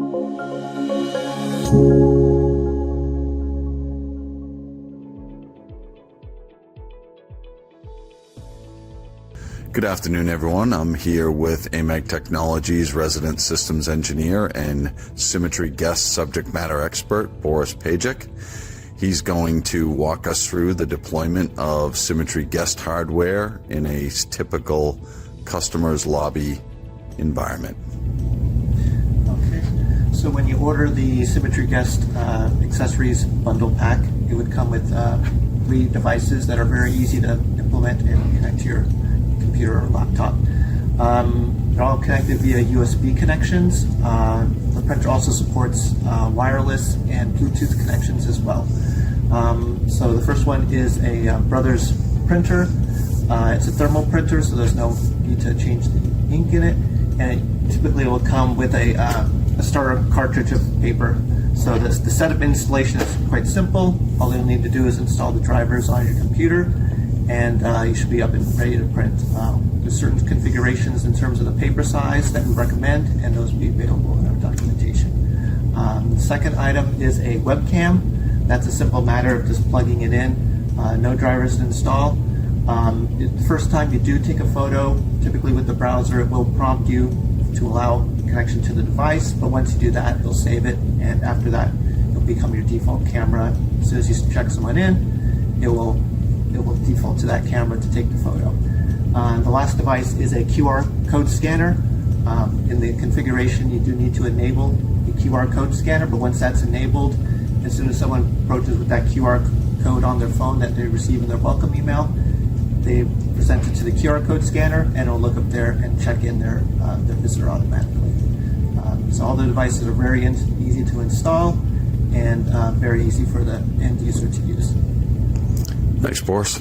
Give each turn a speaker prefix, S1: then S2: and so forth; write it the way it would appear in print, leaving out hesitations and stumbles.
S1: Good afternoon, everyone. I'm here with AMAG Technologies resident systems engineer and Symmetry guest subject matter expert, Boris Pajek. He's going to walk us through the deployment of Symmetry guest hardware in a typical customer's lobby environment.
S2: Okay, so when you order the Symmetry guest accessories bundle pack, it would come with 3 devices that are very easy to implement and connect to your computer or laptop. They're all connected via USB connections. The printer also supports wireless and Bluetooth connections as well. So the first one is a Brothers printer. It's a thermal printer, so there's no need to change the ink in it. And it typically will come with a starter cartridge of paper. So the setup installation is quite simple. All you'll need to do is install the drivers on your computer, and you should be up and ready to print. There's certain configurations in terms of the paper size that we recommend, and those will be available in our documentation. The second item is a webcam. That's a simple matter of just plugging it in. No drivers to install. The first time you do take a photo, typically with the browser, it will prompt you to allow connection to the device, but once you do that, it'll save it, and after that, it'll become your default camera. As soon as you check someone in, it will default to that camera to take the photo. The last device is a QR code scanner. In the configuration, you do need to enable the QR code scanner, but once that's enabled, as soon as someone approaches with that QR code on their phone that they receive in their welcome email, they present it to the QR code scanner, and it'll look up there and check in their visitor automatically. So all the devices are very easy to install and very easy for the end user to use.
S1: Thanks, Boris.